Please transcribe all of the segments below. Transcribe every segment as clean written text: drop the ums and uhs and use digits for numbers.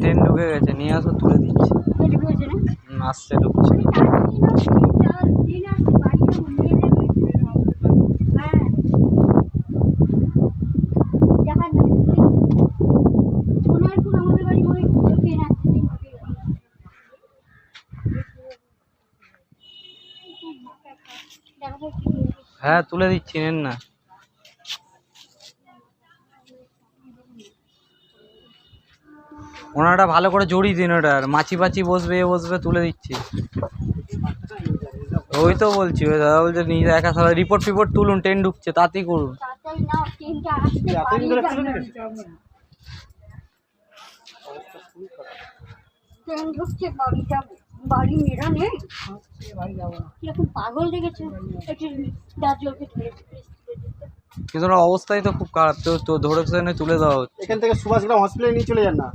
Train ঢুকে গেছে, নিয়ে আসো, তুলে দিচ্ছি। আসছে, ঢুকছে। হ্যাঁ, তুলে দিচ্ছি, নেন না। ওনাটা ভালো করে জড়িয়ে দিন, ওটার মাছি পাচি বসবে, বসবে, তুলে দিচ্ছি। ওই তো বলছি, ওই দাদা বলছে নিজে একা সারা রিপোর্ট ফিপোর্ট তুলুন, ট্রেন ঢুকছে, তাড়াতাড়ি করুন। বাড়ি মেরা নেই, কিরকম পাগল দেখেছে। কিন্তু অবস্থাই তো খুব খারাপ, তো ধরে তুলে দেওয়া হচ্ছে। এখান থেকে সুভাষগ্রাম হসপিটালে নিয়ে চলে যান না।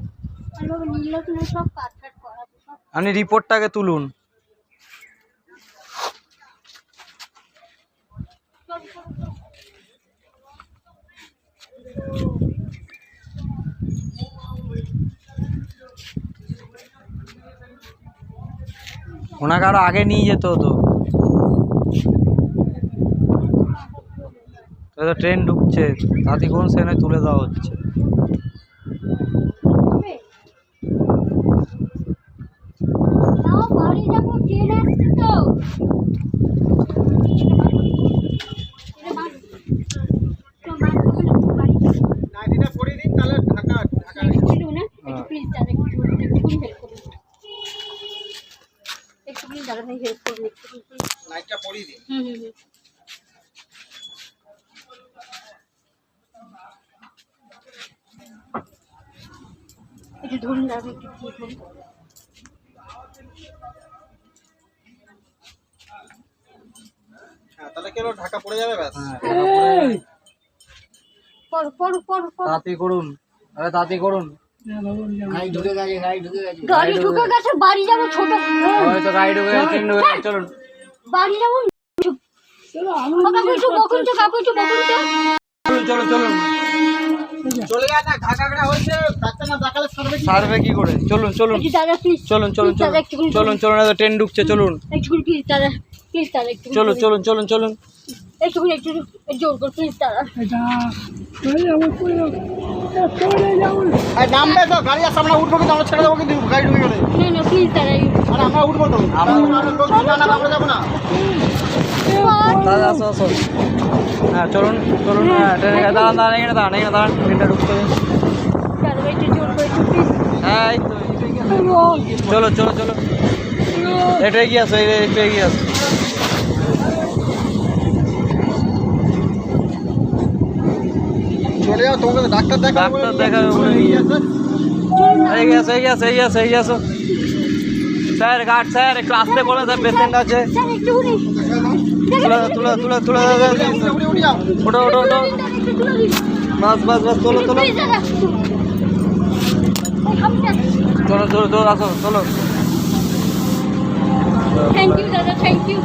আপনি রিপোর্টটাকে তুলুন। ওনাকে আরো আগে নিয়ে যেতে হতো। ট্রেন ঢুকছে, তাতে কোন সেখানে তুলে দেওয়া হচ্ছে। ধরুন দাদা, একটু তাহলে কি হলো, ঢাকা পড়ে যাবে ব্যাস। তাড়াতাড়ি করুন, আরে তাড়াতাড়ি করুন। গাড়ি ঢুকে গেছে, বাড়ি যাবো। ছোট হয়তো গাড়ি ঢুকে গেছে, ট্রেন ঢুকে গেছে, চলুন বাড়ি যাবো। চলুন চলুন চলে যায় না, ঘাগড়া হয়েছে, ডাক্তার না দেখালে সার্ভে কি করে? চলুন চলুন চলুন চলুন চলুন চলুন, ট্রেন ঢুকছে, চলুন চলুন চলুন চলুন চলুন। নামবে তো, গাড়ি আসছে, আমরা উঠবো, কিন্তু আমরা ছেড়ে দেবো, কিন্তু গাড়ি ঢুকে গেলে আর আমরা উঠবো তো, আমরা যাবো না। দাদা আসো আসো, হ্যাঁ চলুন চলুন, হ্যাঁ ট্রেনে দাঁড়ান দাঁড়ান, এখানে দাঁড়ান, এখানে দাঁড়ান, ট্রেনটা ঢুকতে। হ্যাঁ এই তো, চলো চলো চলো, একটু এগিয়ে আসো, একটু এগিয়ে আসো। চলে যাও, তোমাকে ডাক্তার দেখাবে, বলে নিয়ে আসো, এগিয়ে আসো, এগিয়ে আসো, এগিয়ে আসো, এগিয়ে আসো। স্যার গার্ড স্যার, একটু আসতে বলে, স্যার পেশেন্ট আছে। তুলে তুলে তুলে তুলে, ওটো ওটো ওটো, বাস বাস বাস, চলো চলো চলো চলো চলো, আসো চলো। থ্যাংক ইউ দাদা, থ্যাংক ইউ।